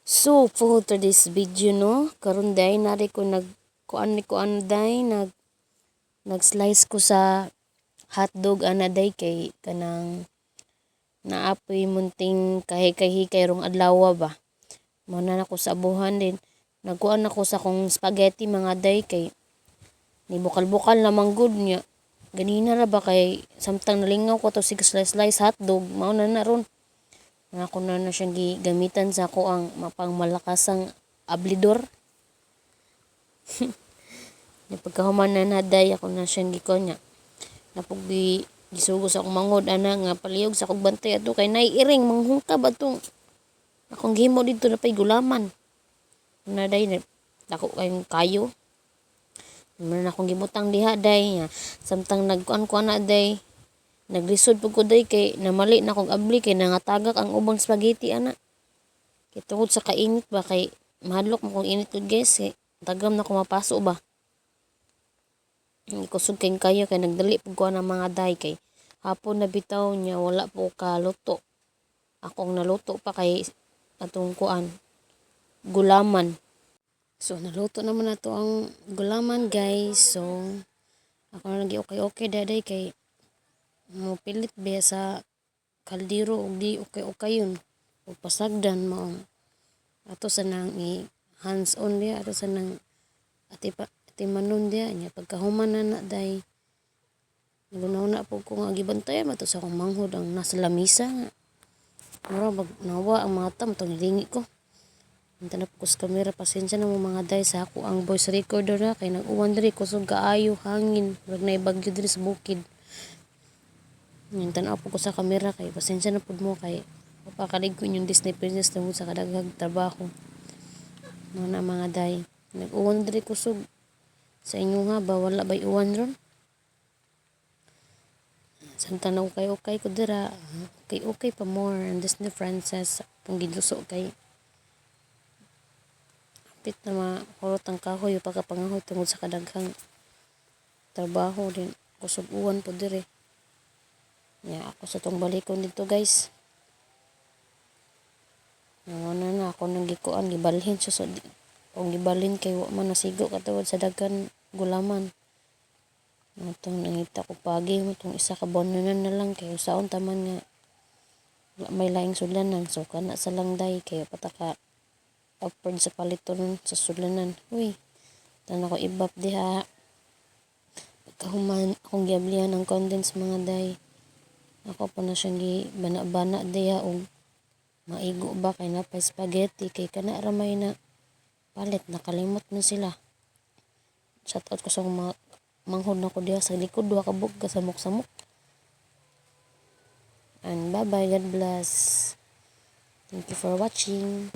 So for today's video no, karon day nari ko kuan day nag-slice ko sa hotdog ana day kay kanang naapoy munting kahikay rong adlaw ba. Mao na nako sa abuhan din. Nagkuan ako sa kong spaghetti mga day kay ni bukal-bukal na manggod niya. Ganina ra ba kay samtang nalingaw ko to sig slice hotdog mao na ron. Ako na siyang gigamitan sa ako ang mapang malakasang ablidor. Pagkahuman na day ako na siyang gikon niya. Napog gisugos akong mangod ana nga palihog sa akong bantay ato kay naiiring manghungkab atong akong gihimo dito na pay gulaman. Na day dako kayong kayo. Meron akong gimutang diha day nga samtang nagkuan ko na day naglisod pud ko day kay namali na akong abli kay nangatagak ang ubang spaghetti ana. Kay tungod sa kainit ba kay mahadlok mo kung init ko guys kay tagam na ko mapaso ba. Kusog kayo kay nagdali pud ko na mga day kay hapon na bitaw niya wala po ka luto. Akong naluto pa kay atong kuan gulaman. So naluto naman na to ang gulaman guys. So ako na lagi okay daday kay mo pilit ba sa kaldero ug di okay yun. O pasagdan mo ato sa nang i hands on dia ato sa nang timanon dia nya pagkahuman na day nagunaw na po ko nga gibantayan mato sa akong manghod ang nasa lamisa nga mura nawa ang mga tam tong nilingi ko tanap ko sa camera pasensya na mo mga day sa ako ang voice recorder na kay nag-uwan diri kusog kaayo hangin wag na bagyo diri sa bukid yung tanaw po ko sa camera kay pasensya na pud mo kay papakalig ko yung Disney princess tungod sa kadaghang trabaho mga day nag-uwan diri kusog sa inyo nga ba wala bay uwan ron samtang na okay ko dira okay pa more and Disney princess pong gidluso kay pit na makurot ang kahoy o pagkapangahoy tungod sa kadaghang trabaho din kusog uwan po diri ako sa tong balikon dito guys na ako nang gikuan gibalhin siya so kung gibalhin kay wa man nasigo katawad sa daghan gulaman itong nangita ko pagi mo itong isa ka bonanan na lang kay usaon taman nga may laing sudlanan so kana sa lang day kay pataka upward sa paliton sa sudlanan uy tanan ko ibap diha pagkahuman akong giablihan ang condensed mga day ako pa na siyang gibana-bana diha og maigo ba kay napay spaghetti kay kana ramay na palit nakalimot na sila shout out ko sa mga manghod na ko diha sa likod duha ka bug kasamok-samok and bye bye, God bless, thank you for watching.